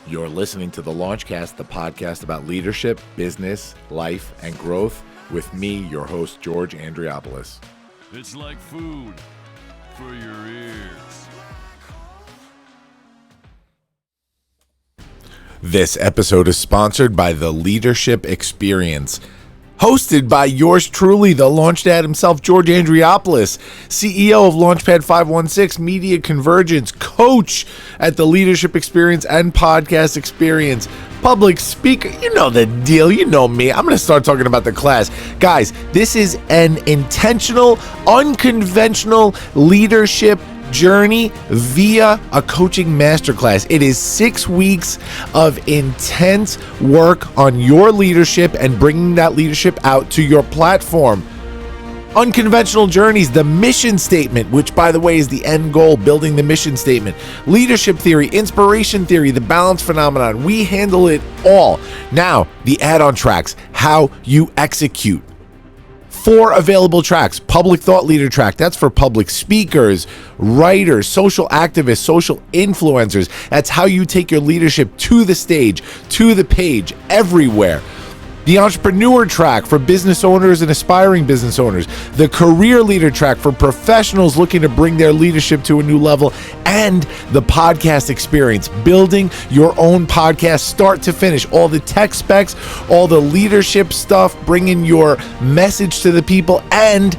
You're listening to the Launchcast, the podcast about leadership, business, life, and growth with me, your host, George Andriopoulos. It's like food for your ears. This episode is sponsored by the Leadership Experience. Hosted by yours truly, the LaunchDad himself, George Andriopoulos, CEO of Launchpad 516, Media Convergence, coach at the Leadership Experience and Podcast Experience, public speaker. You know the deal. You know me. I'm going to start talking about the class. Guys, this is an intentional, unconventional leadership journey via a coaching masterclass. It is 6 weeks of intense work on your leadership and bringing that leadership out to your platform. Unconventional journeys, the mission statement, which by the way is the end goal, building the mission statement, leadership theory, inspiration theory, the balance phenomenon. We handle it all. Now, the add-on tracks, how you execute. 4 available tracks. Public thought leader track, that's for public speakers, writers, social activists, social influencers. That's how you take your leadership to the stage, to the page, everywhere. The entrepreneur track for business owners and aspiring business owners. The career leader track for professionals looking to bring their leadership to a new level. And the podcast experience, building your own podcast start to finish. All the tech specs, all the leadership stuff, bringing your message to the people, and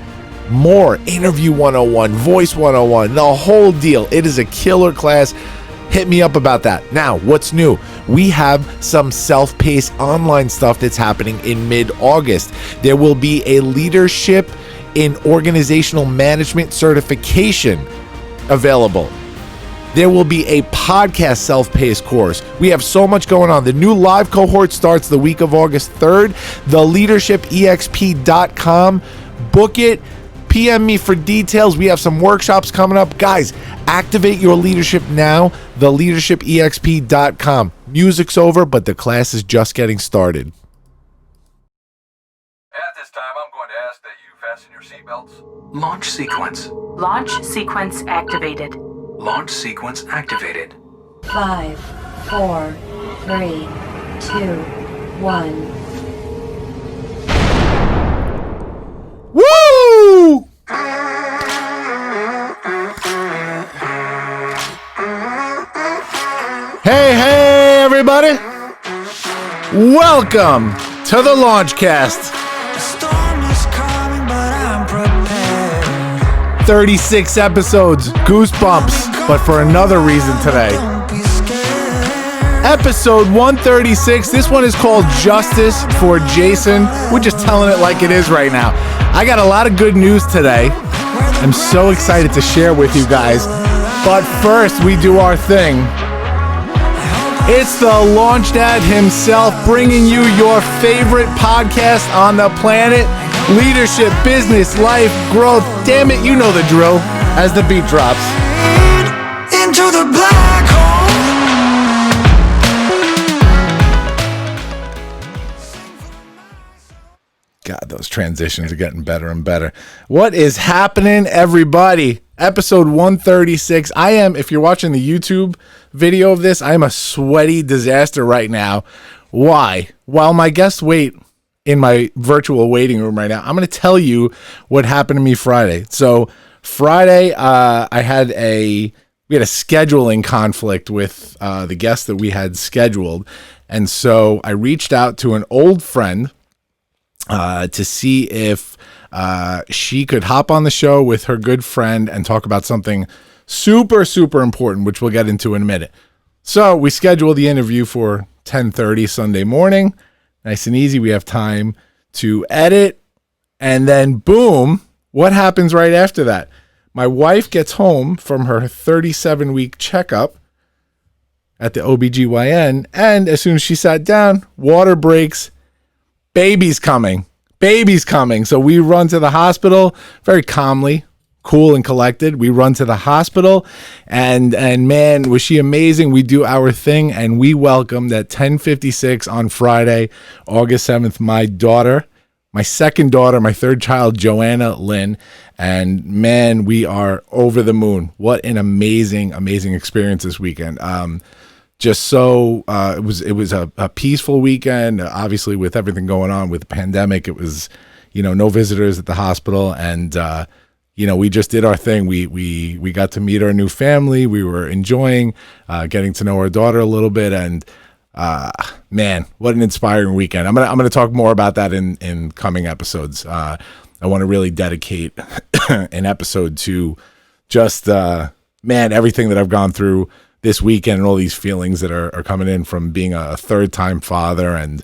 more. Interview 101, voice 101, the whole deal. It is a killer class. Hit me up about that. Now, what's new? We have some self-paced online stuff that's happening in mid-August. There will be a leadership in organizational management certification available. There will be a podcast self-paced course. We have so much going on. The new live cohort starts the week of August 3rd. theleadershipexp.com. Book it. PM me for details. We have some workshops coming up. Guys, activate your leadership now. theleadershipexp.com. Music's over, but the class is just getting started. At this time, I'm going to ask that you fasten your seatbelts. Launch sequence. Launch sequence activated. Launch sequence activated. 5, 4, 3, 2, 1. Woo! Hey, everybody. Welcome to the Launchcast. 36 episodes, goosebumps, but for another reason today. Episode 136. This one is called Justice for Jason. We're just telling it like it is right now. I got a lot of good news today. I'm so excited to share with you guys. But first, we do our thing. It's the LaunchDad himself bringing you your favorite podcast on the planet. Leadership, business, life, growth. Damn it, you know the drill. As the beat drops. Into the black hole. God, those transitions are getting better and better. What is happening, everybody? Episode 136. I am, if you're watching the YouTube video of this, I am a sweaty disaster right now. Why? While my guests wait in my virtual waiting room right now, I'm going to tell you what happened to me Friday. So Friday, we had a scheduling conflict with the guest that we had scheduled. And so I reached out to an old friend to see if she could hop on the show with her good friend and talk about something super, super important, which we'll get into in a minute. So we scheduled the interview for 10:30 Sunday morning. Nice and easy. We have time to edit. And then boom, what happens right after that? My wife gets home from her 37-week checkup at the OBGYN. And as soon as she sat down, water breaks. Baby's coming. So we run to the hospital very calmly, cool and collected. We run to the hospital and man, was she amazing. We do our thing and we welcomed at 10:56 on Friday, August 7th, my daughter, my second daughter, my third child, Joanna Lynn. And man, we are over the moon. What an amazing, amazing experience this weekend. Just so it was a peaceful weekend. Obviously, with everything going on with the pandemic, it was, no visitors at the hospital, and we just did our thing. We got to meet our new family. We were enjoying getting to know our daughter a little bit, and man, what an inspiring weekend. I'm gonna talk more about that in coming episodes. I want to really dedicate an episode to just everything that I've gone through this weekend and all these feelings that are coming in from being a third-time father. And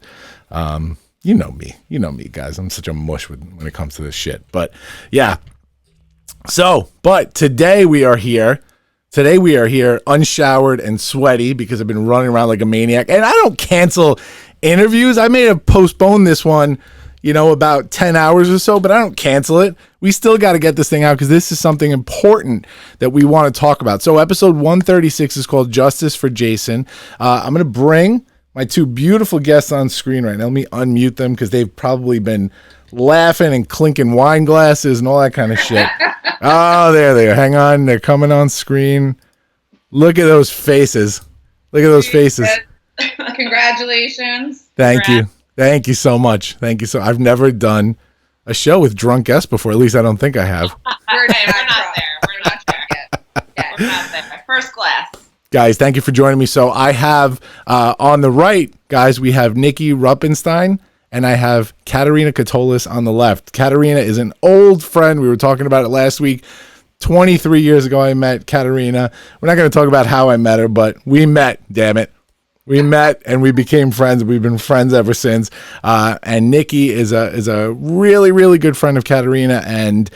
you know me, guys. I'm such a mush when it comes to this shit. But yeah. But today we are here. Today we are here unshowered and sweaty because I've been running around like a maniac. And I don't cancel interviews. I may have postponed this one, about 10 hours or so, but I don't cancel it. We still got to get this thing out because this is something important that we want to talk about. So episode 136 is called Justice for Jason. I'm going to bring my two beautiful guests on screen right now. Let me unmute them because they've probably been laughing and clinking wine glasses and all that kind of shit. Oh, there they are. Hang on. They're coming on screen. Look at those faces. Look at those faces. Congratulations. Thank you. Thank you so much. Thank you. I've never done a show with drunk guests before. At least I don't think I have. We're not there. We're not there yet. Yeah, we're not there. First class. Guys, thank you for joining me. So I have on the right, guys, we have Nikki Ruppenstein, and I have Katerina Katolis on the left. Katerina is an old friend. We were talking about it last week. 23 years ago, I met Katerina. We're not going to talk about how I met her, but we met, damn it. We met and we became friends. We've been friends ever since. And Nikki is a really, really good friend of Katerina. And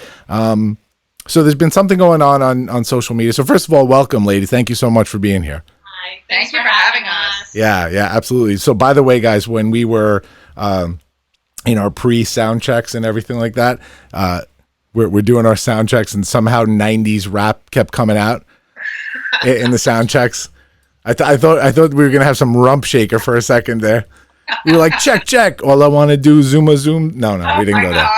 so there's been something going on social media. So first of all, welcome, ladies. Thank you so much for being here. Hi. Thanks for having us. Yeah, absolutely. So by the way, guys, when we were in our pre-sound checks and everything like that, we're doing our sound checks and somehow 90s rap kept coming out in the sound checks. I thought we were gonna have some rump shaker for a second there. We were like, check. All I want to do, zoom. No, we didn't go there.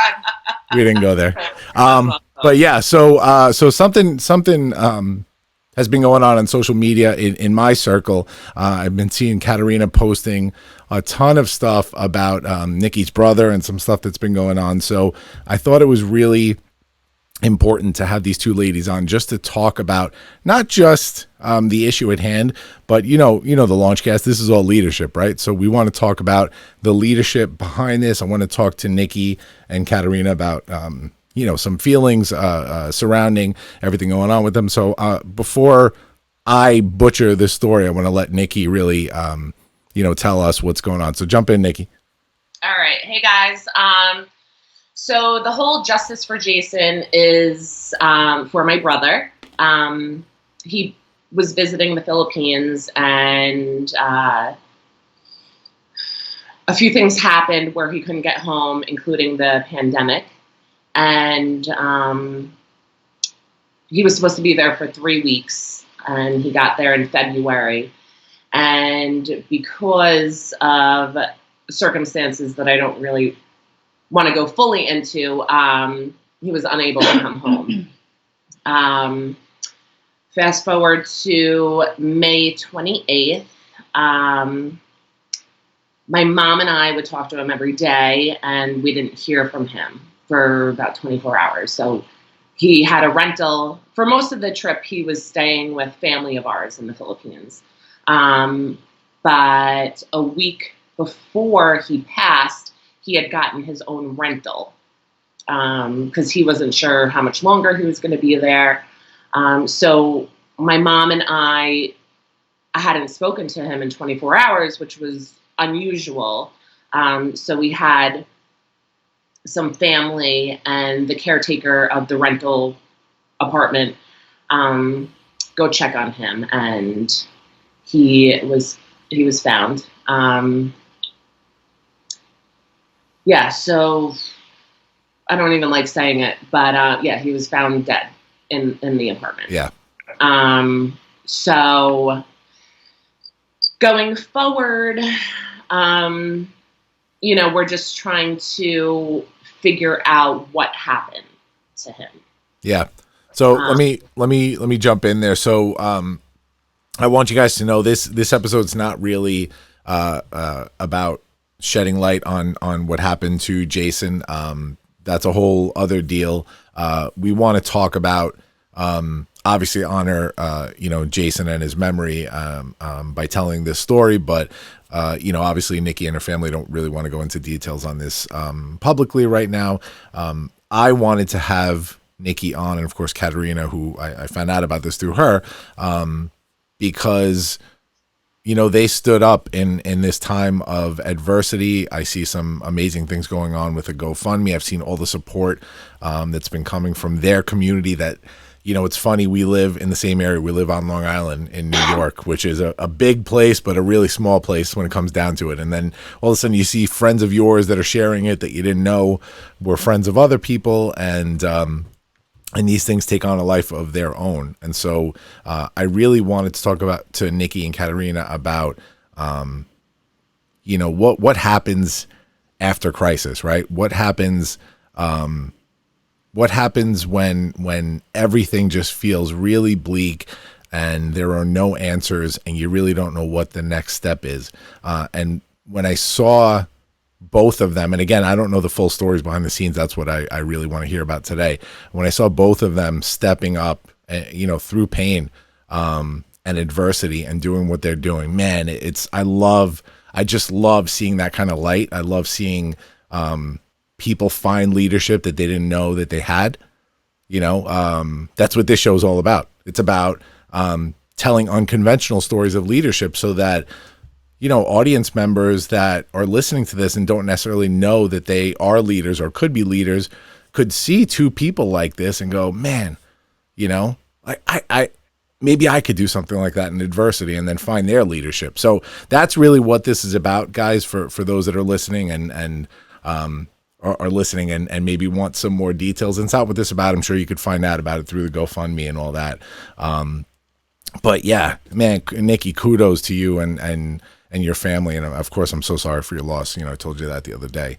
We didn't go there. But yeah, so something has been going on social media in my circle. I've been seeing Katerina posting a ton of stuff about Nikki's brother and some stuff that's been going on. So I thought it was really important to have these two ladies on just to talk about not just the issue at hand, but the Launchcast. This is all leadership, right? So we want to talk about the leadership behind this. I want to talk to Nikki and Katerina about some feelings surrounding everything going on with them. So before I butcher this story, I want to let Nikki really tell us what's going on. So jump in, Nikki. All right. Hey guys. So the whole Justice for Jason is for my brother. He was visiting the Philippines, and a few things happened where he couldn't get home, including the pandemic. And he was supposed to be there for 3 weeks, and he got there in February. And because of circumstances that I don't really want to go fully into, he was unable to come home. Fast forward to May 28th. My mom and I would talk to him every day, and we didn't hear from him for about 24 hours. So he had a rental. For most of the trip, he was staying with family of ours in the Philippines. But a week before he passed, he had gotten his own rental because he wasn't sure how much longer he was going to be there. So my mom and I hadn't spoken to him in 24 hours, which was unusual. So we had some family and the caretaker of the rental apartment go check on him, and he was found. So I don't even like saying it, but he was found dead in the apartment. Yeah. So going forward, we're just trying to figure out what happened to him. Yeah. So let me jump in there. So I want you guys to know this episode's not really about shedding light on what happened to Jason. That's a whole other deal. We want to talk about obviously honor Jason and his memory by telling this story, but obviously Nikki and her family don't really want to go into details on this publicly right now. I wanted to have Nikki on, and of course Katerina, who I found out about this through her, because they stood up in this time of adversity. I see some amazing things going on with a GoFundMe. I've seen all the support that's been coming from their community. That it's funny, we live in the same area. We live on Long Island in New York, which is a big place, but a really small place when it comes down to it. And then all of a sudden you see friends of yours that are sharing it that you didn't know were friends of other people, and these things take on a life of their own. And so I really wanted to talk to Nikki and Katerina about, what happens after crisis, right? What happens when everything just feels really bleak and there are no answers and you really don't know what the next step is. And when I saw both of them, and again, I don't know the full stories behind the scenes. That's what I really want to hear about today. When I saw both of them stepping up, through pain and adversity and doing what they're doing, man, I just love seeing that kind of light. I love seeing people find leadership that they didn't know that they had. That's what this show is all about. It's about telling unconventional stories of leadership so that audience members that are listening to this and don't necessarily know that they are leaders or could be leaders could see two people like this and go, man, I maybe I could do something like that in adversity, and then find their leadership. So that's really what this is about, guys, for those that are listening and are listening and maybe want some more details. And it's not what this is about. I'm sure you could find out about it through the GoFundMe and all that. But yeah, man, Nikki, kudos to you and your family. And of course, I'm so sorry for your loss. I told you that the other day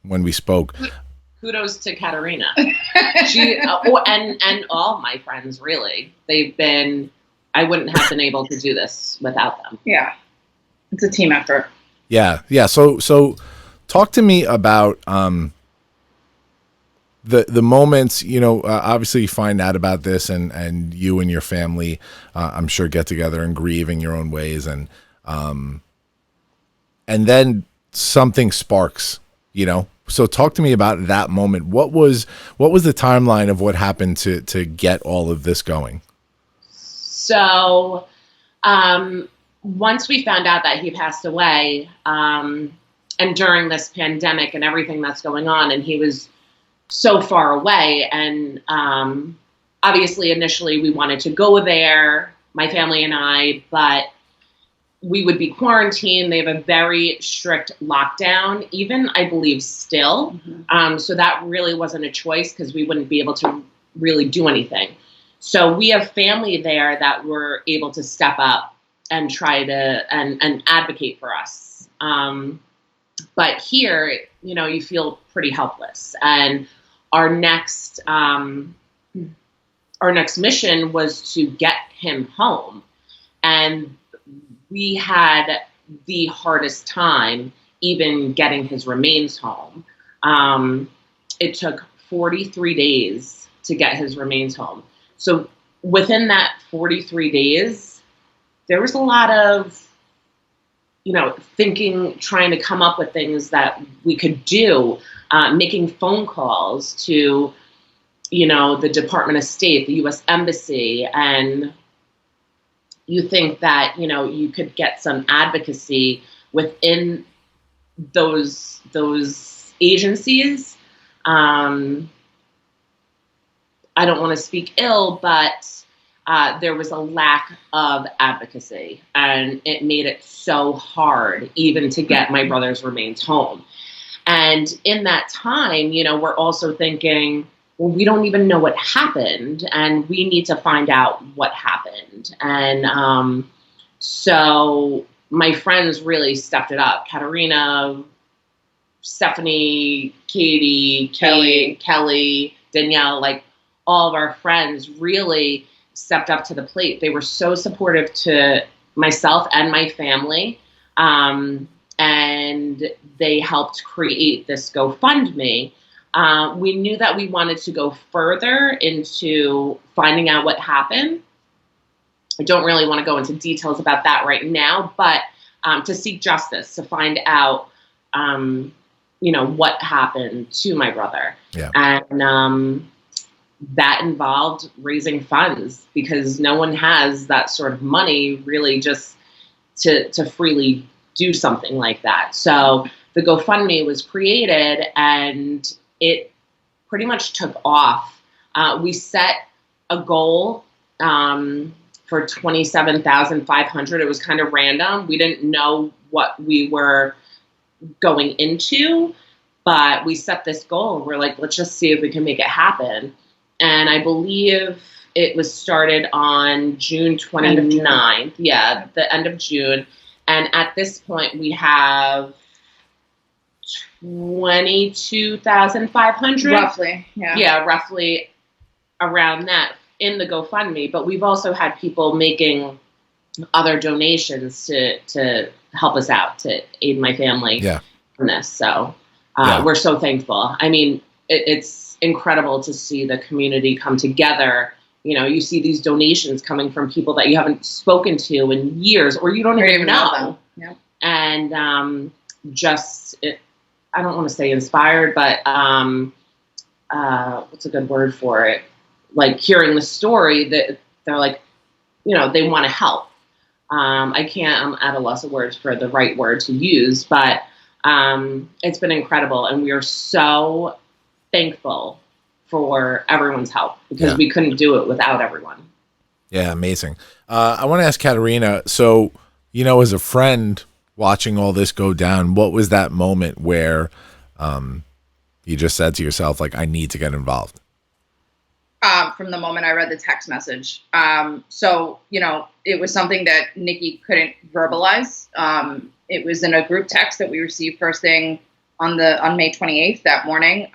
when we spoke. Kudos to Katerina. She and all my friends, really. I wouldn't have been able to do this without them. Yeah. It's a team effort. Yeah. Yeah. So talk to me about the moments, obviously you find out about this and you and your family, I'm sure, get together and grieve in your own ways. And then something sparks, So talk to me about that moment. What was the timeline of what happened to get all of this going? So, once we found out that he passed away, and during this pandemic and everything that's going on, and he was so far away, and obviously initially we wanted to go there, my family and I, but we would be quarantined. They have a very strict lockdown, even, I believe, still. Mm-hmm. So that really wasn't a choice because we wouldn't be able to really do anything. So we have family there that were able to step up and try to and advocate for us. But here, you feel pretty helpless. And our next mission was to get him home. And we had the hardest time even getting his remains home. It took 43 days to get his remains home. So within that 43 days, there was a lot of, thinking, trying to come up with things that we could do, making phone calls to, the Department of State, the U.S. Embassy, and you think that, you could get some advocacy within those agencies. I don't want to speak ill, but there was a lack of advocacy, and it made it so hard even to get my brother's remains home. And in that time, we're also thinking, well, we don't even know what happened, and we need to find out what happened. And so my friends really stepped it up. Katerina, Stephanie, Katie, Kelly, Danielle, like all of our friends really stepped up to the plate. They were so supportive to myself and my family. And they helped create this GoFundMe. We knew that we wanted to go further into finding out what happened. I don't really want to go into details about that right now, but to seek justice, to find out, what happened to my brother. Yeah. And that involved raising funds, because no one has that sort of money really just to freely do something like that. So the GoFundMe was created, and it pretty much took off. We set a goal for $27,500. It was kind of random. We didn't know what we were going into, but we set this goal. We're like, let's just see if we can make it happen. And I believe it was started on June 29th. Yeah, the end of June. And at this point, we have 22,500. Roughly, yeah. Yeah, roughly around that in the GoFundMe. But we've also had people making other donations to help us out, to aid my family in this. So we're so thankful. I mean, it's incredible to see the community come together. You see these donations coming from people that you haven't spoken to in years, or you don't even know. Yeah. And I don't want to say inspired, but what's a good word for it? Like hearing the story that they're like, they want to help. I'm at a loss of words for the right word to use, but it's been incredible. And we are so thankful for everyone's help, because we couldn't do it without everyone. Yeah, amazing. I want to ask Katerina, so, as a friend watching all this go down, what was that moment where you just said to yourself, like, I need to get involved? From the moment I read the text message. So, it was something that Nikki couldn't verbalize. It was in a group text that we received first thing on May 28th, that morning,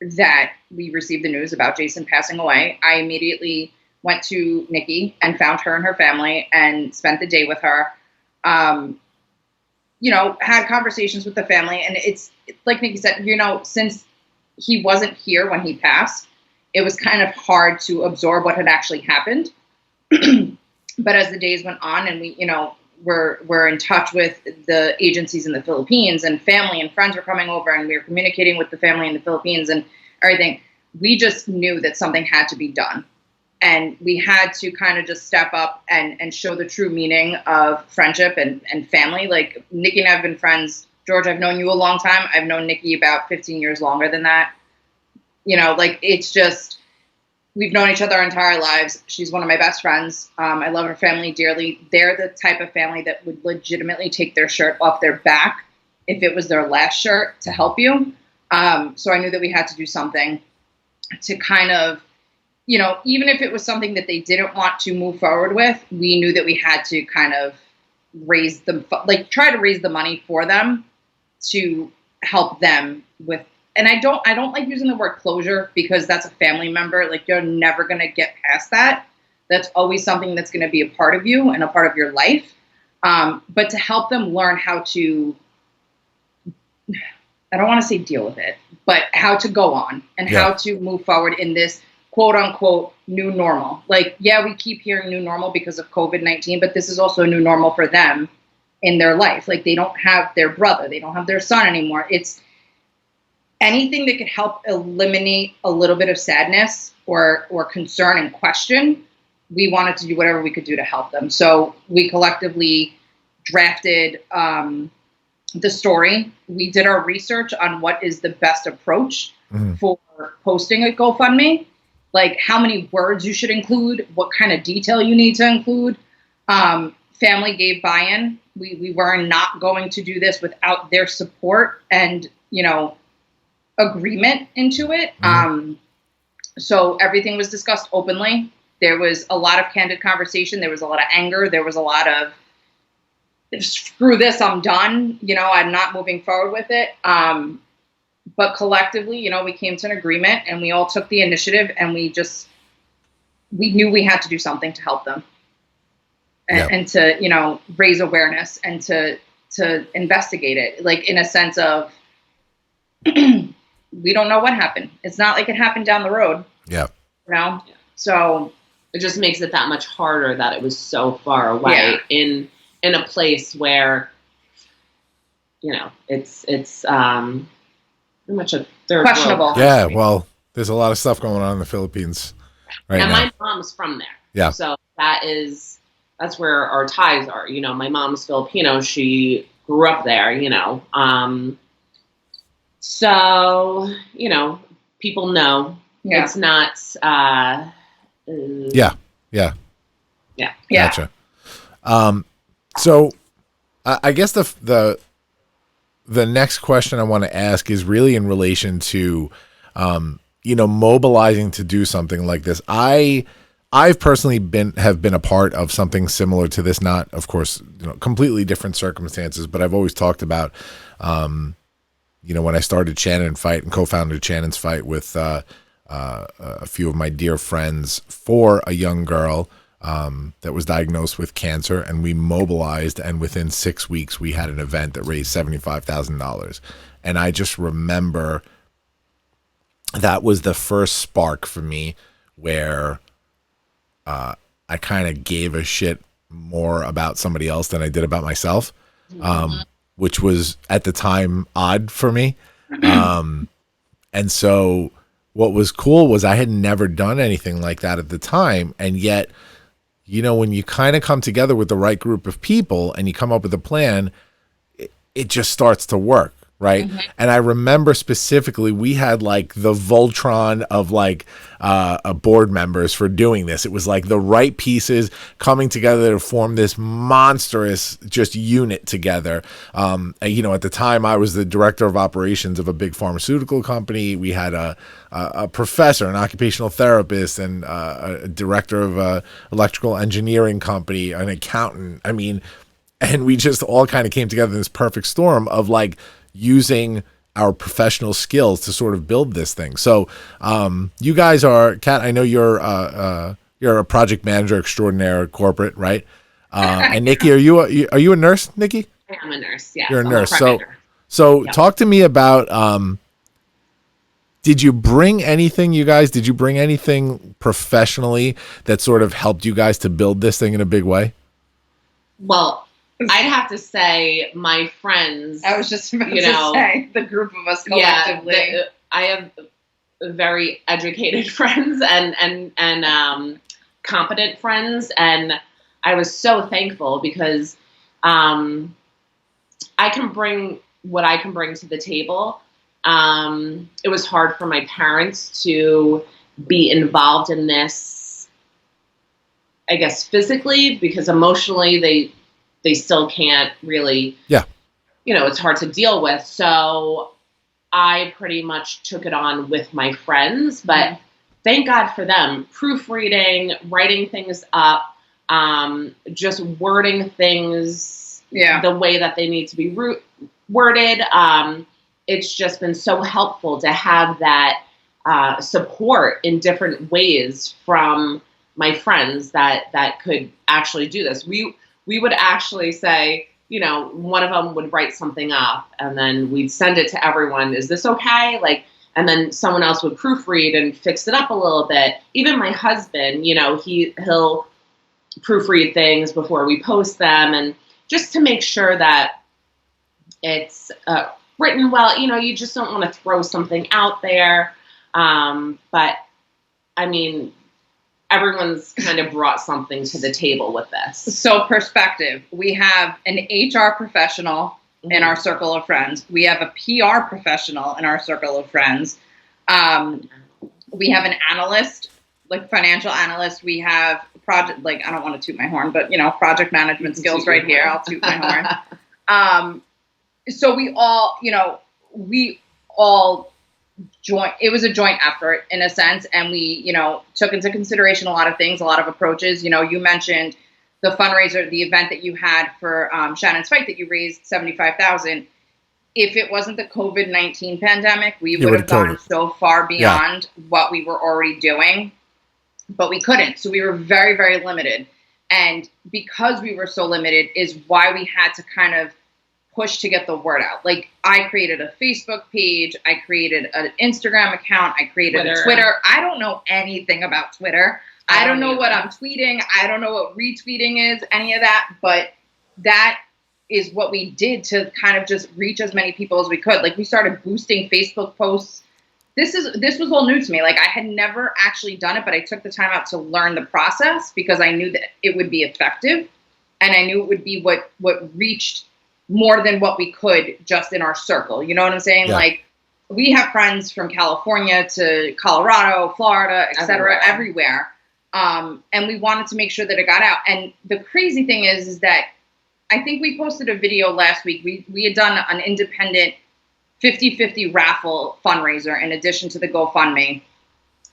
that we received the news about Jason passing away. I immediately went to Nikki and found her and her family and spent the day with her. Had conversations with the family. And it's like Nikki said, since he wasn't here when he passed, it was kind of hard to absorb what had actually happened. But as the days went on, and we're in touch with the agencies in the Philippines, and family and friends were coming over, and we were communicating with the family in the Philippines and everything. We just knew that something had to be done. And we had to kind of just step up and show the true meaning of friendship and family. Like, Nikki and I have been friends. George, I've known you a long time. I've known Nikki about 15 years longer than that. It's just, we've known each other our entire lives. She's one of my best friends. I love her family dearly. They're the type of family that would legitimately take their shirt off their back if it was their last shirt to help you. So I knew that we had to do something to kind of, even if it was something that they didn't want to move forward with, we knew that we had to kind of try to raise the money for them to help them with. And I don't like using the word closure, because that's a family member. Like, you're never going to get past that. That's always something that's going to be a part of you and a part of your life. But to help them learn how to, I don't want to say deal with it, but how to go on and how to move forward in this quote unquote new normal. Like, we keep hearing new normal because of COVID-19, but this is also a new normal for them in their life. Like, they don't have their brother, they don't have their son anymore. It's anything that could help eliminate a little bit of sadness or concern and question. We wanted to do whatever we could do to help them. So we collectively drafted the story. We did our research on what is the best approach for posting a GoFundMe, like how many words you should include, what kind of detail you need to include. Family gave buy-in. We were not going to do this without their support and, agreement into it. So everything was discussed openly. There was a lot of candid conversation. There was a lot of anger. There was a lot of, screw this, I'm done. I'm not moving forward with it. But collectively, we came to an agreement and we all took the initiative and we knew we had to do something to help them and to, raise awareness and to investigate it, like in a sense of, we don't know what happened. It's not like it happened down the road. Yeah. So it just makes it that much harder that it was so far away in a place where, it's pretty much a third questionable. world Yeah. country. Well, there's a lot of stuff going on in the Philippines right and now. my mom's from there. Yeah. So that's where our ties are. My mom's Filipino. She grew up there, so, people know it's not, Yeah. Gotcha. So I guess the next question I want to ask is really in relation to, mobilizing to do something like this. I've personally have been a part of something similar to this, not of course, completely different circumstances, but I've always talked about, when I started Shannon Fight and co-founded Shannon's Fight with a few of my dear friends for a young girl that was diagnosed with cancer, and we mobilized, and within 6 weeks we had an event that raised $75,000. And I just remember that was the first spark for me where I kind of gave a shit more about somebody else than I did about myself, which was at the time odd for me. And so what was cool was I had never done anything like that at the time. And yet, when you kind of come together with the right group of people and you come up with a plan, it just starts to work. Right. Mm-hmm. And I remember specifically, we had like the Voltron of like board members for doing this. It was like the right pieces coming together to form this monstrous just unit together. And, at the time I was the director of operations of a big pharmaceutical company. We had a professor, an occupational therapist, and a director of a electrical engineering company, an accountant. And we just all kind of came together in this perfect storm of like using our professional skills to sort of build this thing. So you guys are, Kat, I know you're a project manager extraordinaire at corporate, right? And Nikki, are you a nurse, Nikki? I am a nurse, yes. You're a I'm nurse. Yep. So talk to me about, did you bring anything, you guys? Did you bring anything professionally that sort of helped you guys to build this thing in a big way? Well, I'd have to say my friends. I was just about to say the group of us collectively. Yeah, I have very educated friends and competent friends, and I was so thankful because I can bring what I can bring to the table. It was hard for my parents to be involved in this, I guess, physically, because emotionally they still can't really, it's hard to deal with. So I pretty much took it on with my friends, but thank God for them. Proofreading, writing things up, just wording things the way that they need to be worded. It's just been so helpful to have that support in different ways from my friends that could actually do this. We would actually say, one of them would write something up and then we'd send it to everyone. Is this okay? And then someone else would proofread and fix it up a little bit. Even my husband, he'll proofread things before we post them, and just to make sure that it's written well. You just don't want to throw something out there. But everyone's kind of brought something to the table with this. So perspective, we have an HR professional in our circle of friends. We have a PR professional in our circle of friends. We have an analyst, like financial analyst. We have project, I don't want to toot my horn, but project management skills right here. I'll toot my horn. So we all joint. It was a joint effort in a sense, and we, took into consideration a lot of things, a lot of approaches. You mentioned the fundraiser, the event that you had for Shannon's fight that you raised $75,000. If it wasn't the COVID-19 pandemic, we would have gone so far beyond what we were already doing, but we couldn't. So we were very, very limited. And because we were so limited is why we had to kind of push to get the word out. Like, I created a Facebook page. I created an Instagram account. I created a Twitter. I don't know anything about Twitter. I don't know what I'm tweeting. I don't know what retweeting is, any of that. But that is what we did to kind of just reach as many people as we could. Like, we started boosting Facebook posts. This was all new to me. Like, I had never actually done it, but I took the time out to learn the process because I knew that it would be effective. And I knew it would be what reached more than what we could just in our circle. You know what I'm saying? Yeah. Like, we have friends from California to Colorado, Florida, et cetera, everywhere. And we wanted to make sure that it got out. And the crazy thing is that I think we posted a video last week. We had done an independent 50-50 raffle fundraiser in addition to the GoFundMe.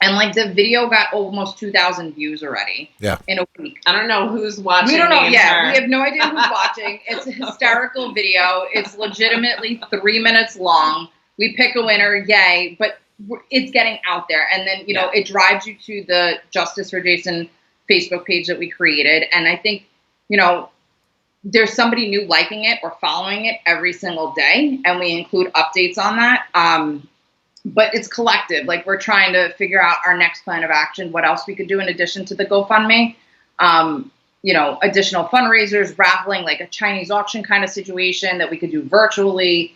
And like, the video got almost 2,000 views already in a week. I don't know who's watching. We don't know. Yeah, we have no idea who's watching. It's a hysterical video. It's legitimately 3 minutes long. We pick a winner, yay! But it's getting out there, and then it drives you to the Justice for Jason Facebook page that we created. And I think there's somebody new liking it or following it every single day, and we include updates on that. But it's collective. Like, we're trying to figure out our next plan of action, what else we could do in addition to the GoFundMe. Additional fundraisers, raffling, like a Chinese auction kind of situation that we could do virtually.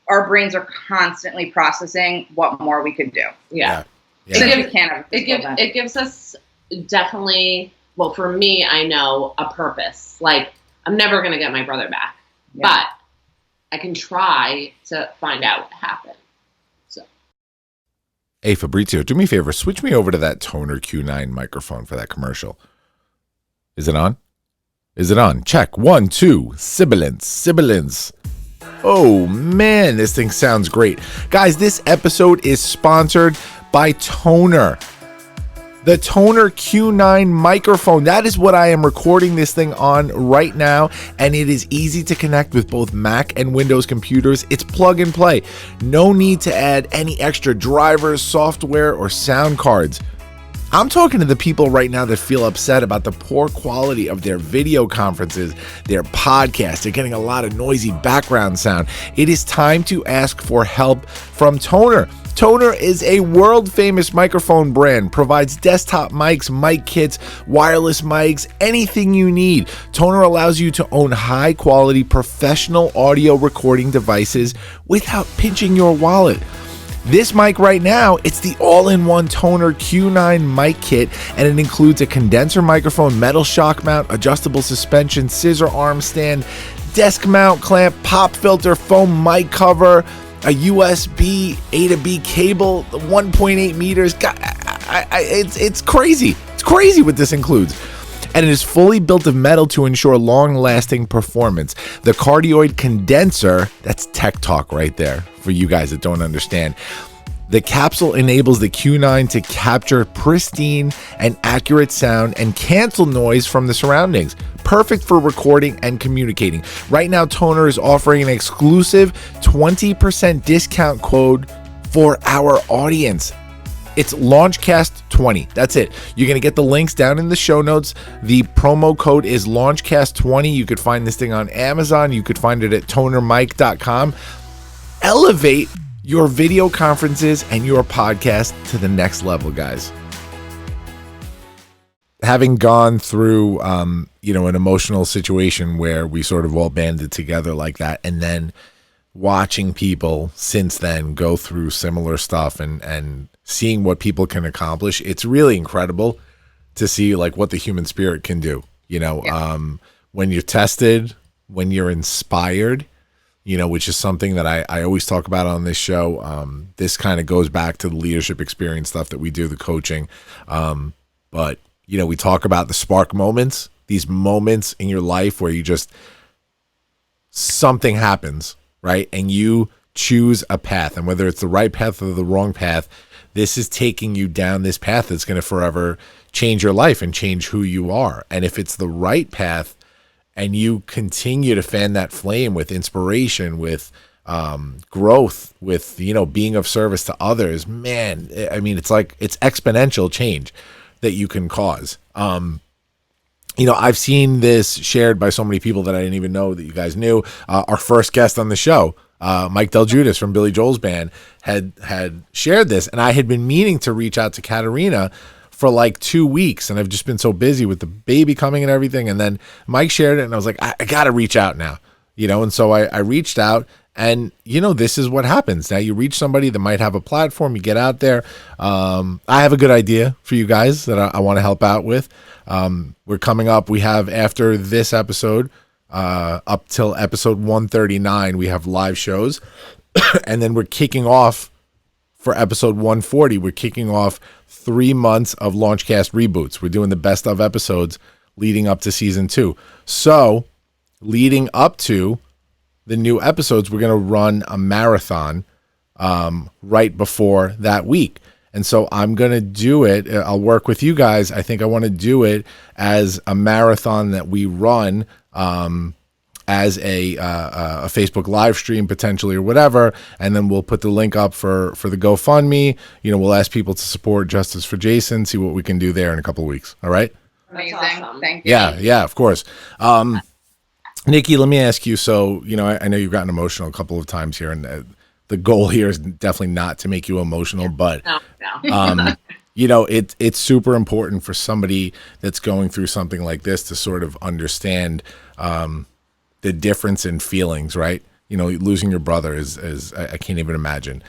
Our brains are constantly processing what more we could do. Yeah. It gives us definitely, well, for me, I know a purpose. Like, I'm never going to get my brother back, but I can try to find out what happened. Hey, Fabrizio, do me a favor. Switch me over to that Toner Q9 microphone for that commercial. Is it on? Is it on? Check. 1, 2. Sibilance. Oh, man, this thing sounds great. Guys, this episode is sponsored by Toner. The Toner Q9 microphone. That is what I am recording this thing on right now, and it is easy to connect with both Mac and Windows computers. It's plug and play. No need to add any extra drivers, software, or sound cards. I'm talking to the people right now that feel upset about the poor quality of their video conferences, their podcasts. They're getting a lot of noisy background sound. It is time to ask for help from Toner. Toner is a world-famous microphone brand, provides desktop mics, mic kits, wireless mics, anything you need. Toner allows you to own high-quality professional audio recording devices without pinching your wallet. This mic right now, it's the all-in-one Toner Q9 mic kit, and it includes a condenser microphone, metal shock mount, adjustable suspension, scissor arm stand, desk mount clamp, pop filter, foam mic cover, a USB A to B cable, 1.8 meters. It's crazy. It's crazy what this includes. And it is fully built of metal to ensure long-lasting performance. The cardioid condenser, that's tech talk right there for you guys that don't understand. The capsule enables the Q9 to capture pristine and accurate sound and cancel noise from the surroundings. Perfect for recording and communicating. Right now, Toner is offering an exclusive 20% discount code for our audience. It's LaunchCast20. That's it. You're going to get the links down in the show notes. The promo code is LaunchCast20. You could find this thing on Amazon. You could find it at tonermic.com. Elevate your video conferences and your podcast to the next level, guys. Having gone through, an emotional situation where we sort of all banded together like that, and then watching people since then go through similar stuff and seeing what people can accomplish, it's really incredible to see like what the human spirit can do. When you're tested, when you're inspired, which is something that I always talk about on this show. This kind of goes back to the leadership experience stuff that we do, the coaching. But we talk about the spark moments, these moments in your life where you just, something happens, right? And you choose a path, and whether it's the right path or the wrong path, this is taking you down this path that's going to forever change your life and change who you are. And if it's the right path and you continue to fan that flame with inspiration, with growth, with, being of service to others, man, I mean, it's like, it's exponential change that you can cause. I've seen this shared by so many people that I didn't even know that you guys knew. Our first guest on the show, Mike Del Judas from Billy Joel's band, had shared this, and I had been meaning to reach out to Katerina for like 2 weeks, and I've just been so busy with the baby coming and everything. And then Mike shared it, and I was like, I got to reach out now, and so I reached out. And, this is what happens. Now you reach somebody that might have a platform, you get out there. I have a good idea for you guys that I want to help out with. We're coming up. We have, after this episode, up till episode 139, we have live shows. And then we're kicking off for episode 140. We're kicking off 3 months of Launchcast reboots. We're doing the best of episodes leading up to season 2. So leading up to the new episodes, we're going to run a marathon right before that week. And so I'm going to do it. I'll work with you guys. I think I want to do it as a marathon that we run as a Facebook live stream potentially or whatever. And then we'll put the link up for the GoFundMe. We'll ask people to support Justice for Jason, see what we can do there in a couple of weeks. All right. Amazing. Awesome. Thank you. Yeah, of course. Nikki, let me ask you. So, I know you've gotten emotional a couple of times here, and the goal here is definitely not to make you emotional, but No. it's super important for somebody that's going through something like this to sort of understand the difference in feelings, right? Losing your brother is I can't even imagine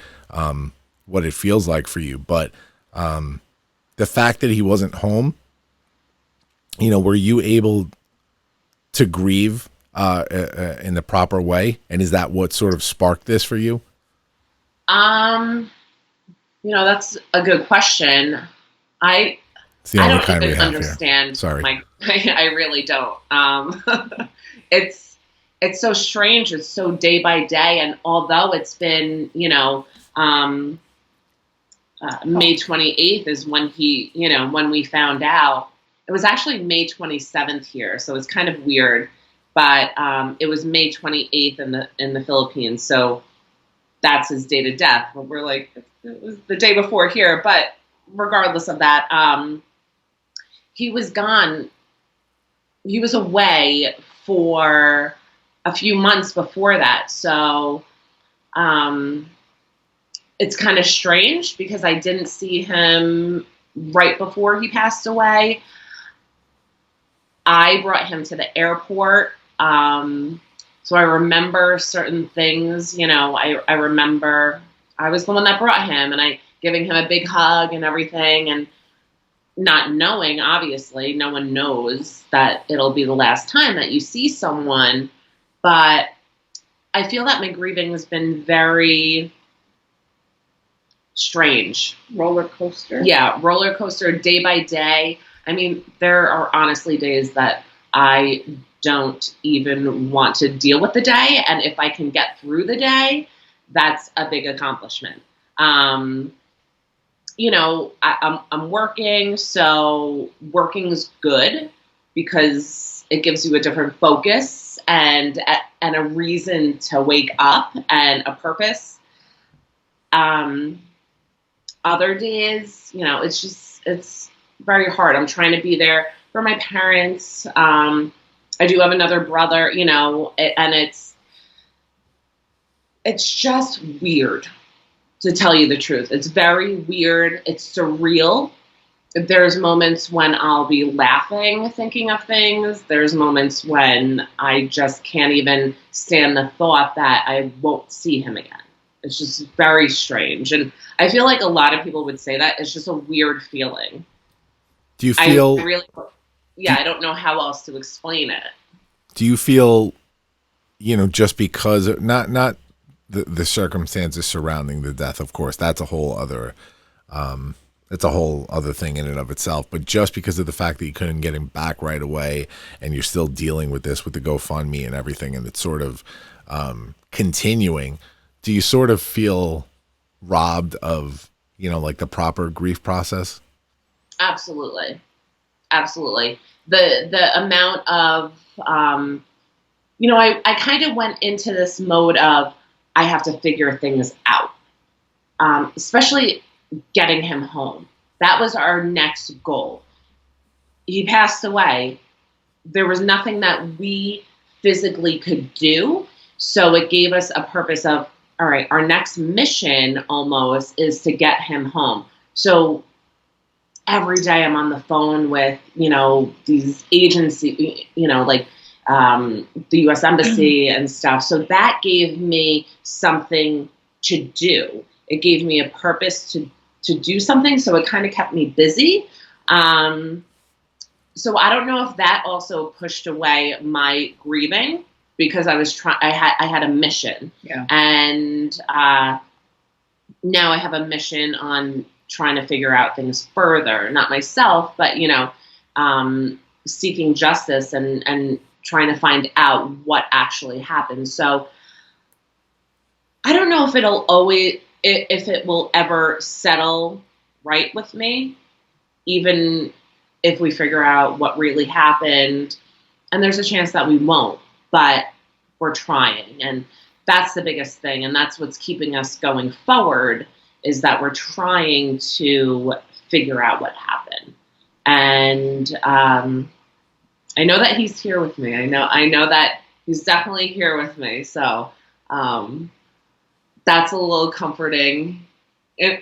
what it feels like for you. But the fact that he wasn't home, were you able to grieve in the proper way? And is that what sort of sparked this for you? That's a good question. I don't even understand. Sorry. I really don't. It's so strange. It's so day by day. And although it's been, May 28th is when when we found out. It was actually May 27th here, so it's kind of weird. But it was May 28th in the Philippines, so that's his date of death. But we're like, it was the day before here. But regardless of that, he was gone. He was away for a few months before that, so it's kind of strange because I didn't see him right before he passed away. I brought him to the airport. So I remember certain things, I remember I was the one that brought him, and I giving him a big hug and everything, and not knowing, obviously, no one knows that it'll be the last time that you see someone. But I feel that my grieving has been very strange. Roller coaster. Yeah, roller coaster, day by day. I mean, there are honestly days that I don't even want to deal with the day. And if I can get through the day, that's a big accomplishment. I'm working, so working is good because it gives you a different focus and a reason to wake up and a purpose. Other days, it's very hard. I'm trying to be there for my parents. I do have another brother, and it's just weird, to tell you the truth. It's very weird. It's surreal. There's moments when I'll be laughing, thinking of things. There's moments when I just can't even stand the thought that I won't see him again. It's just very strange. And I feel like a lot of people would say that. It's just a weird feeling. Do you feel... I don't know how else to explain it. Do you feel, just because... Not the circumstances surrounding the death, of course, that's a whole other... it's a whole other thing in and of itself. But just because of the fact that you couldn't get him back right away and you're still dealing with this with the GoFundMe and everything, and it's sort of continuing, do you sort of feel robbed of like the proper grief process? Absolutely. Absolutely. The amount of, I kind of went into this mode of, I have to figure things out, especially getting him home. That was our next goal. He passed away. There was nothing that we physically could do. So it gave us a purpose of, all right, our next mission almost is to get him home. So every day I'm on the phone with, these agencies, like the U.S. Embassy and stuff. So that gave me something to do. It gave me a purpose to do something. So it kind of kept me busy. So I don't know if that also pushed away my grieving, because I was I had a mission. Yeah. And now I have a mission on trying to figure out things further, not myself, but, seeking justice and trying to find out what actually happened. So I don't know if if it will ever settle right with me, even if we figure out what really happened. And there's a chance that we won't, but we're trying. And that's the biggest thing. And that's what's keeping us going forward, is that we're trying to figure out what happened. And I know that he's here with me. I know that he's definitely here with me. So that's a little comforting in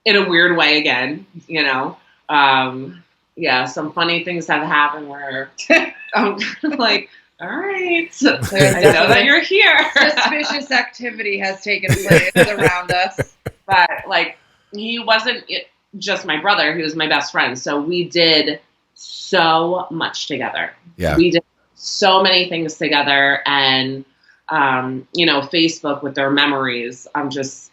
a weird way again, Yeah, some funny things have happened where I'm like, all right, I know that you're here. Suspicious activity has taken place around us. But he wasn't just my brother, he was my best friend. So we did so much together. Yeah. We did so many things together. And, Facebook with their memories, I'm just,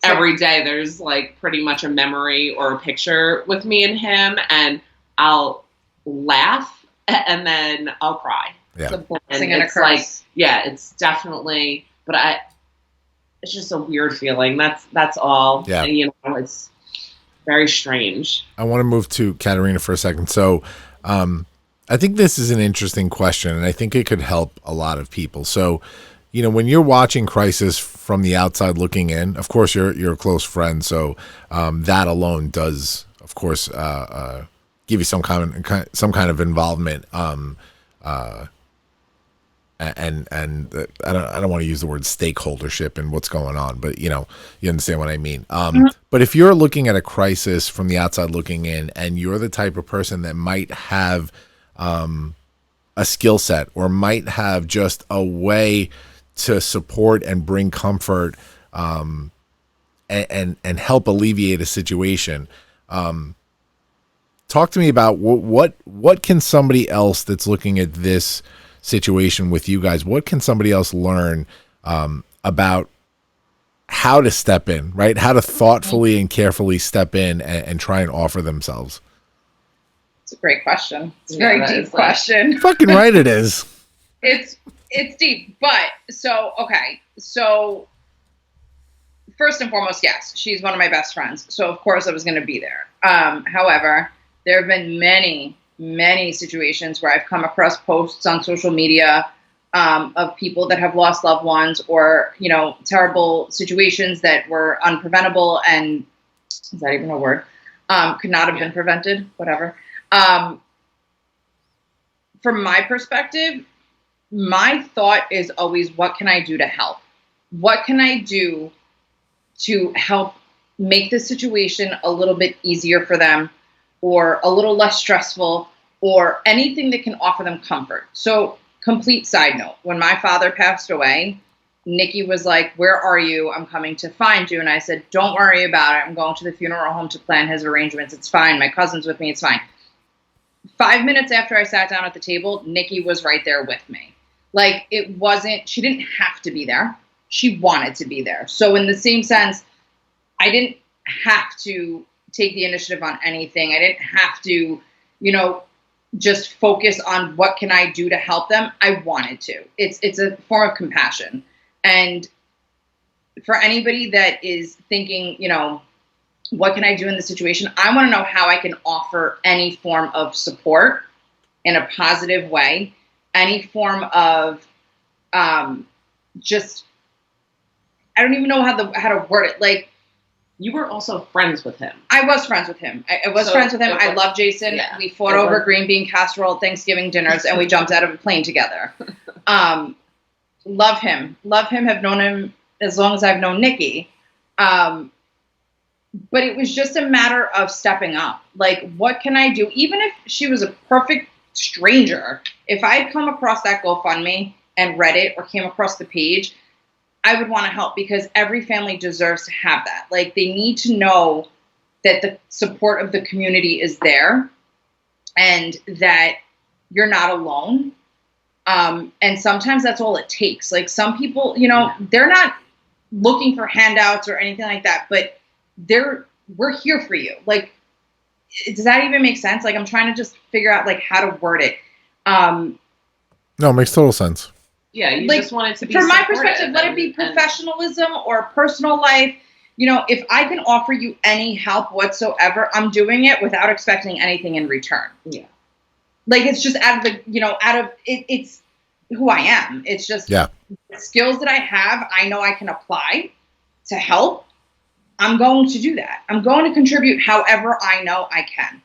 every day there's pretty much a memory or a picture with me and him, and I'll laugh and then I'll cry. Yeah. It's a blessing And and a curse. it's definitely, but it's just a weird feeling. That's all. Yeah. And, it's very strange. I want to move to Katerina for a second. So, I think this is an interesting question, and I think it could help a lot of people. So, when you're watching crisis from the outside looking in, of course, you're a close friend. So, that alone does, of course, give you some kind of involvement. And I don't want to use the word stakeholdership in what's going on, but you understand what I mean. But if you're looking at a crisis from the outside looking in, and you're the type of person that might have a skill set, or might have just a way to support and bring comfort, and help alleviate a situation, talk to me about what can somebody else that's looking at this situation with you guys, what can somebody else learn about how to step in, right? How to thoughtfully and carefully step in and try and offer themselves. It's a great question. It's a very deep question. Fucking right it is. It's deep, but so first and foremost, yes, she's one of my best friends. So of course I was going to be there. However, there have been many situations where I've come across posts on social media of people that have lost loved ones, or, terrible situations that were unpreventable. And is that even a word? Could not have been prevented, whatever. From my perspective, my thought is always, what can I do to help? What can I do to help make the situation a little bit easier for them, or a little less stressful, or anything that can offer them comfort? So, complete side note, when my father passed away, Nikki was like, "Where are you? I'm coming to find you." And I said, "Don't worry about it. I'm going to the funeral home to plan his arrangements. It's fine. My cousin's with me. It's fine." 5 minutes after I sat down at the table, Nikki was right there with me. She didn't have to be there. She wanted to be there. So in the same sense, I didn't have to take the initiative on anything. I didn't have to, just focus on what can I do to help them. I wanted to. It's a form of compassion. And for anybody that is thinking, what can I do in this situation? I want to know how I can offer any form of support in a positive way, any form of just, I don't even know how to word it. Like, you were also friends with him. I was friends with him. I was friends with him. I love Jason. Yeah. We fought over green bean casserole at Thanksgiving dinners, and we jumped out of a plane together. Love him. Have known him as long as I've known Nikki. But it was just a matter of stepping up. Like, what can I do? Even if she was a perfect stranger, if I had come across that GoFundMe and read it or came across the page, I would want to help, because every family deserves to have that. Like, they need to know that the support of the community is there and that you're not alone. And sometimes that's all it takes. Like, some people, they're not looking for handouts or anything like that, but we're here for you. Like, does that even make sense? Like, I'm trying to just figure out like how to word it. No, it makes total sense. Yeah, you just want it to be from my perspective, let it be professionalism or personal life. If I can offer you any help whatsoever, I'm doing it without expecting anything in return. Yeah. Like, it's just out of it's who I am. It's just the skills that I have, I know I can apply to help. I'm going to do that. I'm going to contribute however I know I can.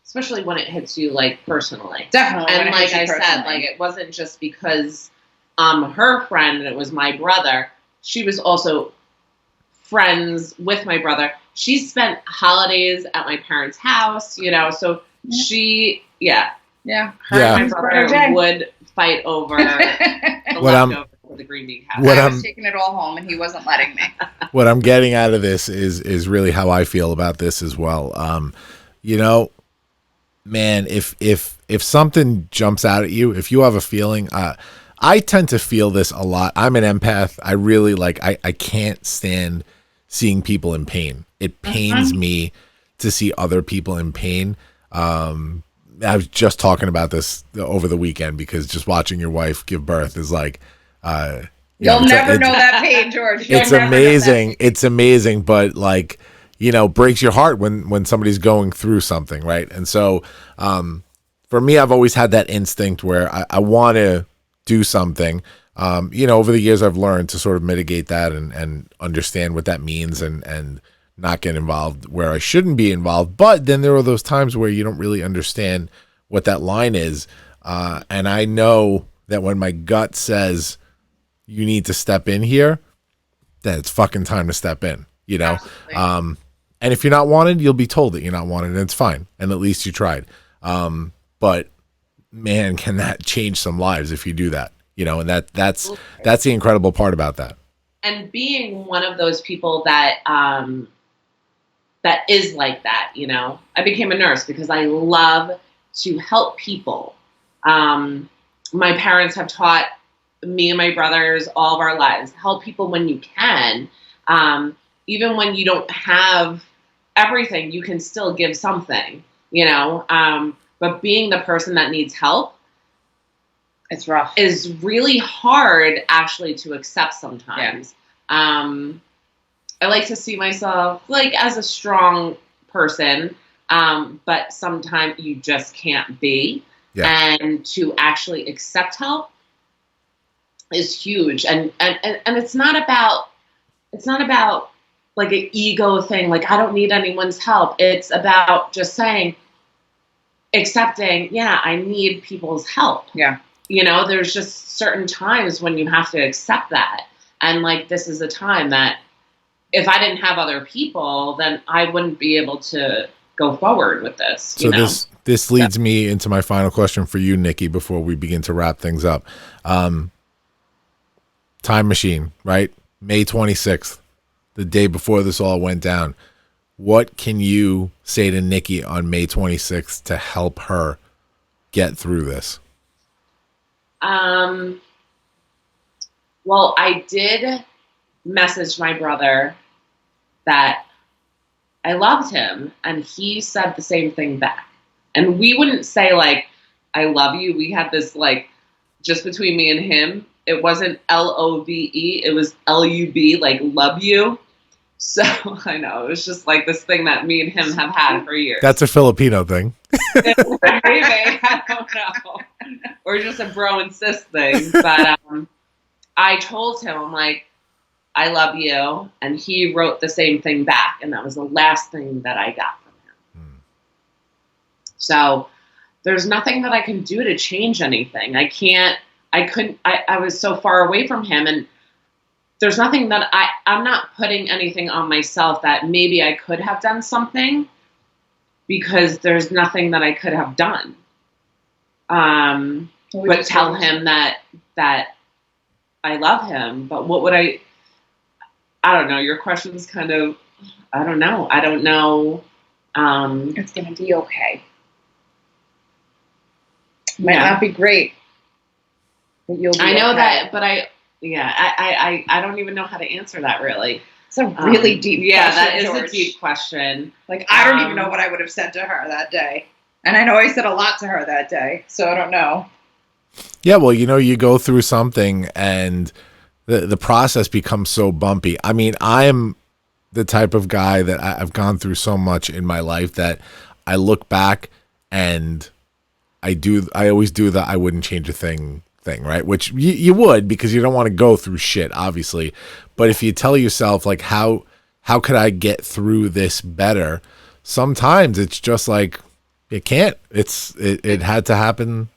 Especially when it hits you, like, personally. Definitely. And like I said, like, it wasn't just because I'm her friend and it was my brother. She was also friends with my brother. She spent holidays at my parents' house, so she, her and my brother would fight over the leftovers of the green bean house. I was taking it all home and he wasn't letting me. What I'm getting out of this is really how I feel about this as well. Man, if something jumps out at you, if you have a feeling, I tend to feel this a lot. I'm an empath. I really I can't stand seeing people in pain. It pains me to see other people in pain. I was just talking about this over the weekend, because just watching your wife give birth is like, you'll never know that pain, George. It's amazing. It's amazing, but like, breaks your heart when somebody's going through something, right? And so, for me, I've always had that instinct where I want to do something. Over the years, I've learned to sort of mitigate that and understand what that means and not get involved where I shouldn't be involved. But then there are those times where you don't really understand what that line is. And I know that when my gut says you need to step in here, that it's fucking time to step in, Absolutely. And if you're not wanted, you'll be told that you're not wanted, and it's fine. And at least you tried. But man, can that change some lives if you do that, and that's the incredible part about that. And being one of those people that is like that, I became a nurse because I love to help people. My parents have taught me and my brothers all of our lives, help people when you can. Even when you don't have everything, you can still give something, but being the person that needs help, it's rough. Is really hard actually to accept sometimes. Yeah. I like to see myself like as a strong person, but sometimes you just can't be. Yeah. And to actually accept help is huge. And it's not about like an ego thing. Like, I don't need anyone's help. It's about just saying, accepting, I need people's help. Yeah. There's just certain times when you have to accept that. And like, this is a time that if I didn't have other people, then I wouldn't be able to go forward with this. So this leads me into my final question for you, Nikki, before we begin to wrap things up. Time machine, right? May 26th, the day before this all went down. What can you say to Nikki on May 26th to help her get through this? Well, I did message my brother that I loved him, and he said the same thing back. And we wouldn't say like, I love you. We had this like, just between me and him, it wasn't LOVE, it was LUB, like love you. So I know it was just like this thing that me and him have had for years. That's a Filipino thing. Maybe, I don't know, or just a bro and sis thing. But I told him, I'm like, I love you, and he wrote the same thing back, and that was the last thing that I got from him. So there's nothing that I can do to change anything. I was so far away from him, and there's nothing that I'm not putting anything on myself that maybe I could have done something, because there's nothing that I could have done. But tell him that I love him. But what would I don't know. Your question's kind of, I don't know. It's going to be okay. Might not be great, but you'll be I know okay. that, but I don't even know how to answer that really. It's a really deep question, that is George. a deep question. Like, I don't even know what I would have said to her that day. And I know I said a lot to her that day, so I don't know. Yeah, well, you go through something and the process becomes so bumpy. I mean, I am the type of guy that I've gone through so much in my life that I look back and I always do the I wouldn't change a thing, right? Which you would, because you don't want to go through shit, obviously. But if you tell yourself, like, how could I get through this better? Sometimes it's just like, it can't. It had to happen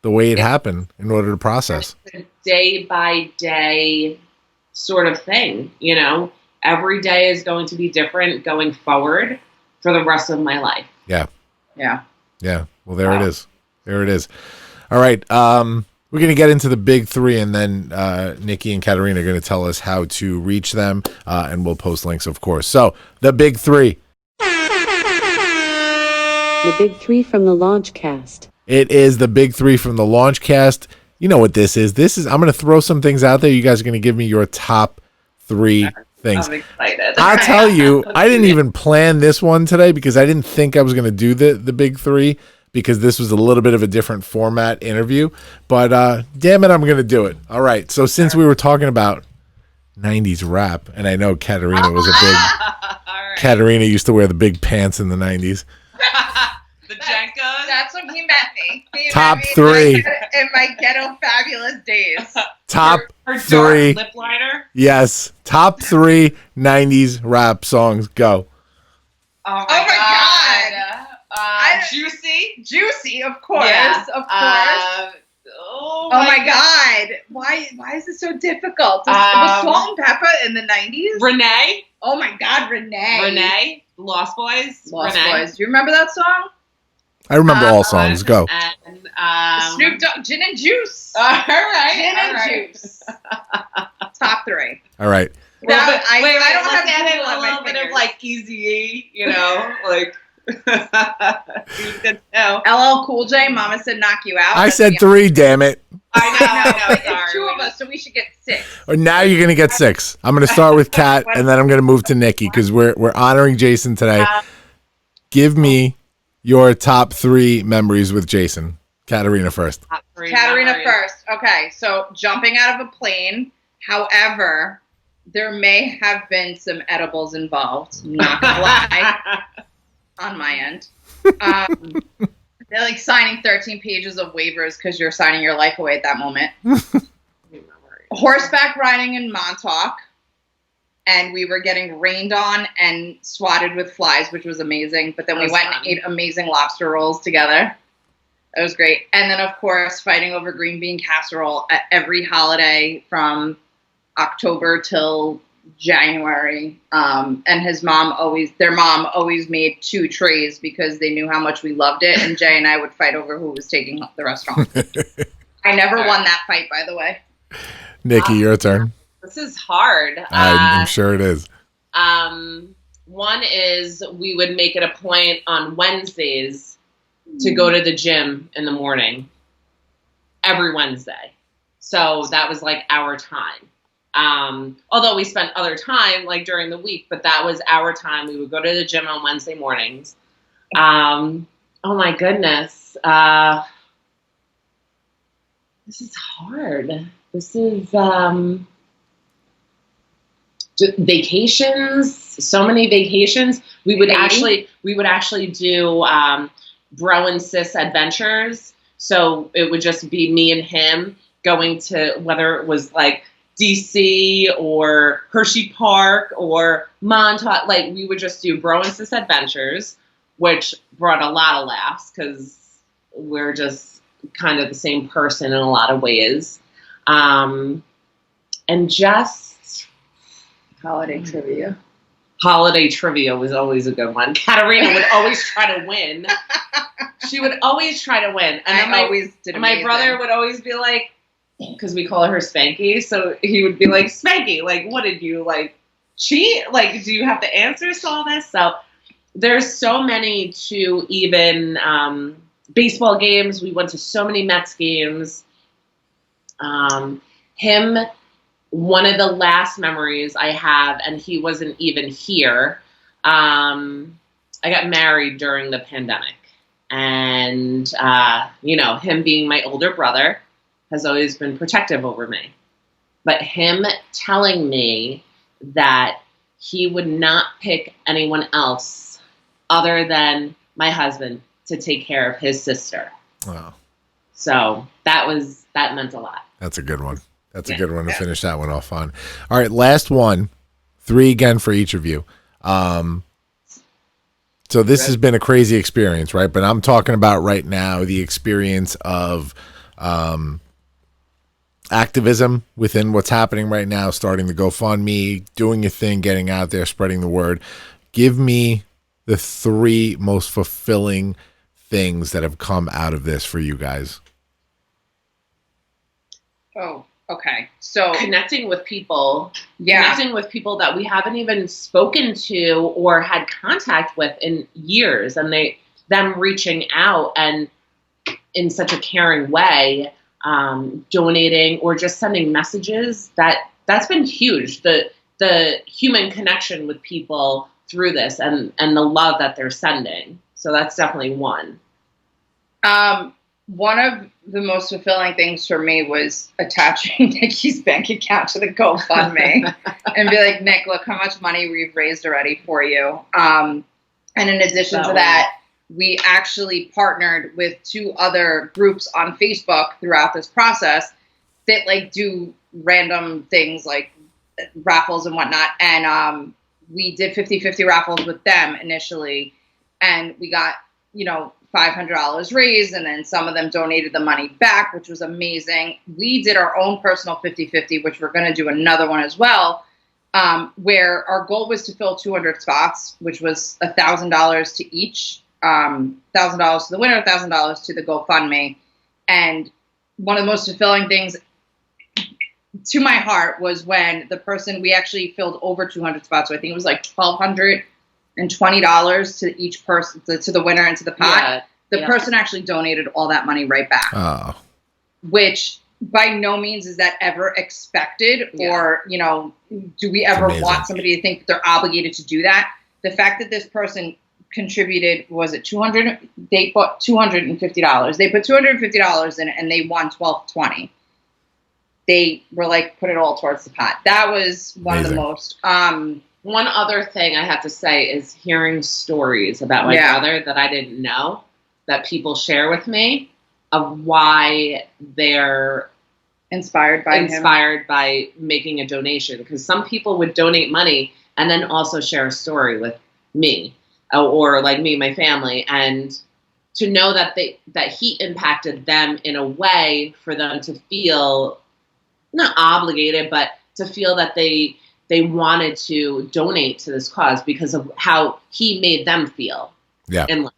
the way it happened in order to process. It's a day by day sort of thing, Every day is going to be different going forward for the rest of my life. Yeah. Yeah. Yeah. Well, there it is. There it is. All right. We're going to get into the big three, and then Nikki and Katerina are going to tell us how to reach them, and we'll post links, of course. So, the big three. The big three from the Launchcast. It is the big three from the Launchcast. You know what this is. I'm going to throw some things out there. You guys are going to give me your top three things. I'm excited. I'll tell you, I didn't even plan this one today because I didn't think I was going to do the big three, because this was a little bit of a different format interview. But damn it, I'm going to do it. All right. So since we were talking about 90s rap, and I know Katerina was a big... Right. Katerina used to wear the big pants in the 90s. The Jenkos. That's when he met me. He Top met me three. in my ghetto fabulous days. Top her three. Lip liner. Yes. Top three 90s rap songs. Go. Oh my God. Juicy, of course. Yeah. Of course. Oh my God. Why is this so difficult? Was Salt and Pepper in the 90s? Renee. Oh my God, Renee. Lost Boys. Lost Renee. Boys. Do you remember that song? I remember all songs. Go. And Snoop Dogg, Gin and Juice. All right. Gin and Juice. Top three. All right. Wait, I don't let's have add in Google a on my little bit fingers. of like Eazy-E, like you could know. LL Cool J, Mama Said Knock You Out. I said three, damn it. I know. It's Sorry. two of us, so we should get six. Now you're going to get six. I'm going to start with Kat, and then I'm going to move to Nikki, because we're honoring Jason today. Give me your top three memories with Jason. Katerina first. Katerina first. Okay, so jumping out of a plane. However, there may have been some edibles involved. Not gonna lie, on my end. They're like signing 13 pages of waivers because you're signing your life away at that moment. Horseback riding in Montauk. And we were getting rained on and swatted with flies, which was amazing. But then we went and ate amazing lobster rolls together. That was great. And then, of course, fighting over green bean casserole at every holiday from October till January. And their mom always made 2 trays because they knew how much we loved it. And Jay and I would fight over who was taking the restaurant. I never won that fight, by the way. Nikki, your turn. This is hard. I'm sure it is. One is we would make it a point on Wednesdays to go to the gym in the morning. Every Wednesday. So that was like our time. Although we spent other time like during the week, but that was our time. We would go to the gym on Wednesday mornings. Oh my goodness. This is hard. This is vacations. So many vacations. We would actually do bro and sis adventures. So it would just be me and him going to, whether it was like DC or Hershey Park or Montauk. Like, we would just do bro and sis adventures, which brought a lot of laughs because we're just kind of the same person in a lot of ways. And just Holiday trivia. Holiday trivia was always a good one. Katerina would always try to win. She would always try to win. And my brother would always be like, because we call her Spanky, so he would be like, Spanky, like, what did you, like, cheat? Like, do you have the answers to all this? So there's so many to even baseball games. We went to so many Mets games. One of the last memories I have, and he wasn't even here, I got married during the pandemic. And, him being my older brother has always been protective over me. But him telling me that he would not pick anyone else other than my husband to take care of his sister. Wow. So that meant a lot. That's a good one. That's a good one to finish that one off on. All right, last one. 3 again for each of you. So this has been a crazy experience, right? But I'm talking about right now the experience of activism within what's happening right now, starting the GoFundMe, doing your thing, getting out there, spreading the word. Give me the 3 most fulfilling things that have come out of this for you guys. Oh, okay. So connecting with people that we haven't even spoken to or had contact with in years, and them reaching out and in such a caring way, donating or just sending messages, that's been huge. The human connection with people through this and the love that they're sending. So that's definitely one. One of the most fulfilling things for me was attaching Nikki's bank account to the GoFundMe and be like, Nick, look how much money we've raised already for you. And in addition to that, we actually partnered with 2 other groups on Facebook throughout this process that like do random things like raffles and whatnot. And we did 50-50 raffles with them initially. And we got, $500 raised, and then some of them donated the money back, which was amazing. We did our own personal 50-50, which we're going to do another one as well, where our goal was to fill 200 spots, which was $1,000 to each, $1,000 to the winner, $1,000 to the GoFundMe. And one of the most fulfilling things to my heart was when the person, we actually filled over 200 spots. So I think it was like $1,220 to each person, to the winner and to the pot. The person actually donated all that money right back. Oh. Which by no means is that ever expected or, do we ever want somebody to think that they're obligated to do that? The fact that this person contributed, was it $200? They put $250. They put $250 in it and they won $1,220. They were like, put it all towards the pot. That was one of the most, one other thing I have to say is hearing stories about my brother that I didn't know, that people share with me, of why they're inspired by making a donation. Because some people would donate money and then also share a story with me, or like me, my family, and to know that he impacted them in a way for them to feel not obligated, but to feel that they wanted to donate to this cause because of how he made them feel. In life.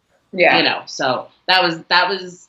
So that was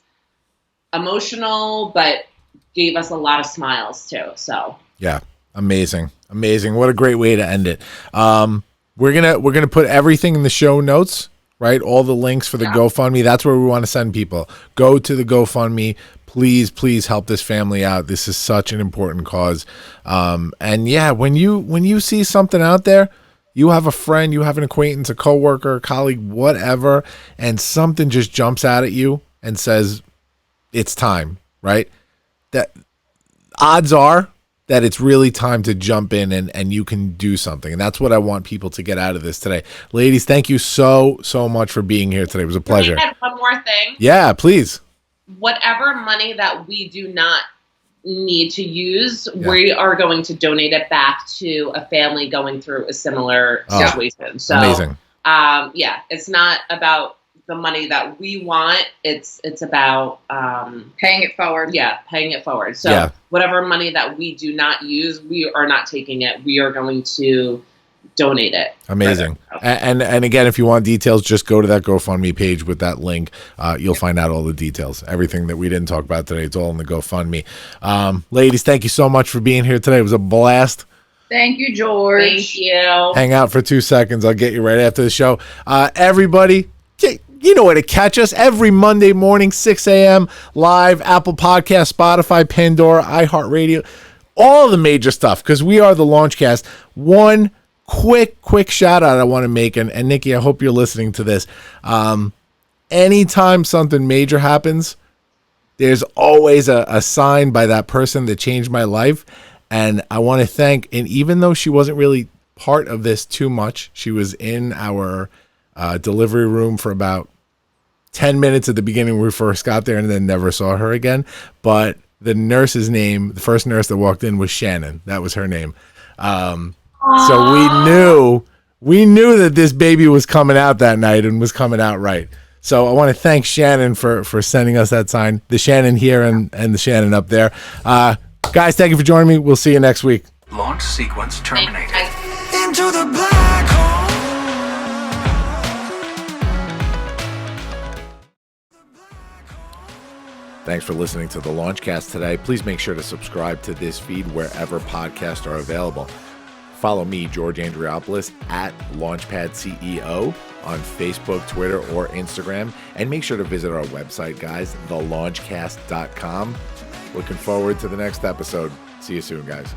emotional, but gave us a lot of smiles too. So yeah, amazing. What a great way to end it. We're gonna put everything in the show notes, right? All the links for the GoFundMe. That's where we want to send people. Go to the GoFundMe. Please help this family out. This is such an important cause. And yeah, when you see something out there, you have a friend, you have an acquaintance, a coworker, a colleague, whatever, and something just jumps out at you and says, it's time, right? that odds are that it's really time to jump in and you can do something. And that's what I want people to get out of this today. Ladies, thank you so much for being here today. It was a pleasure. Can I add one more thing? Yeah, please. Whatever money that we do not need to use, we are going to donate it back to a family going through a similar situation. So, amazing. It's not about the money that we want. It's about paying it forward. Yeah, paying it forward. So whatever money that we do not use, we are not taking it. We are going to donate it. Amazing. And again, if you want details, just go to that GoFundMe page with that link. You'll find out all the details. Everything that we didn't talk about today, it's all in the GoFundMe. Ladies, thank you so much for being here today. It was a blast. Thank you, George. Thank you. Hang out for 2 seconds. I'll get you right after the show. Everybody, you know where to catch us every Monday morning, 6 a.m. live, Apple Podcast, Spotify, Pandora, iHeartRadio, all the major stuff, because we are the Launchcast. One quick shout out I want to make, and Nikki, I hope you're listening to this. Anytime something major happens, there's always a sign by that person that changed my life. And I want to thank, and even though she wasn't really part of this too much, she was in our delivery room for about 10 minutes at the beginning when we first got there, and then never saw her again. But the nurse's name, the first nurse that walked in, was Shannon. That was her name. So we knew that this baby was coming out that night and was coming out right. So I want to thank Shannon for sending us that sign. The Shannon here and the Shannon up there. Guys, thank you for joining me. We'll see you next week. Launch sequence terminated. Into the black hole. Thanks for listening to the Launchcast today. Please make sure to subscribe to this feed wherever podcasts are available. Follow me, George Andriopoulos, at Launchpad CEO on Facebook, Twitter, or Instagram. And make sure to visit our website, guys, thelaunchcast.com. Looking forward to the next episode. See you soon, guys.